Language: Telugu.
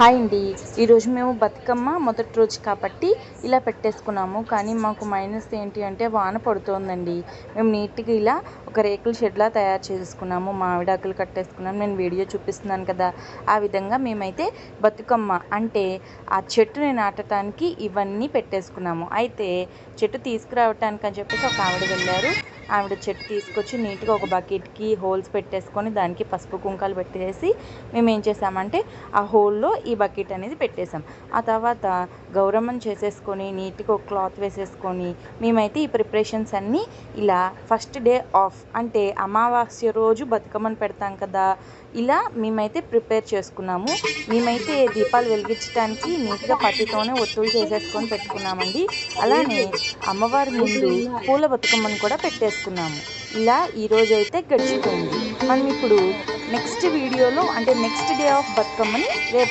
హాయ్ అండి. ఈరోజు మేము బతుకమ్మ మొదటి రోజు కాబట్టి ఇలా పెట్టేసుకున్నాము. కానీ మాకు మైనస్ ఏంటి అంటే వాన పడుతోందండి. మేము నీట్‌గా ఇలా ఒక రేకుల షెడ్‌లా తయారు చేసుకున్నాము. మామిడాకులు కట్టేసుకున్నాము. నేను వీడియో చూపిస్తున్నాను కదా! ఆ విధంగా మేమైతే బతుకమ్మ అంటే ఆ చెట్టుని నాటటానికి ఇవన్నీ పెట్టేసుకున్నాము. అయితే చెట్టు తీసుకురావటానికి అని చెప్పేసి ఒక ఆవిడ వెళ్ళారు. ఆవిడ చెట్టు తీసుకొచ్చి నీట్‌గా ఒక బకెట్‌కి హోల్స్ పెట్టేసుకొని దానికి పసుపు కుంకాలు పెట్టేసి మేమేం చేసామంటే ఆ హోల్‌లో ఈ బకెట్ అనేది పెట్టేసాం. ఆ తర్వాత గౌరమ్మని చేసేసుకొని నీట్‌గా ఒక క్లాత్ వేసేసుకొని మేమైతే ఈ ప్రిపరేషన్స్ అన్నీ ఇలా ఫస్ట్ డే ఆఫ్ అంటే అమావాస్య రోజు బతుకమ్మని పెడతాం కదా! ఇలా మేమైతే ప్రిపేర్ చేసుకున్నాము. మేమైతే దీపాలు వెలిగించటానికి నీట్‌గా పత్తితోనే ఒత్తులు చేసేసుకొని పెట్టుకున్నామండి. అలానే అమ్మవారి ముందు పూల బతుకమ్మను కూడా పెట్టేసుకున్నాము. ఇలా ఈరోజైతే గడిచిపోయింది. మనం ఇప్పుడు నెక్స్ట్ వీడియోలో అంటే నెక్స్ట్ డే ఆఫ్ బతుకమ్మని రేపు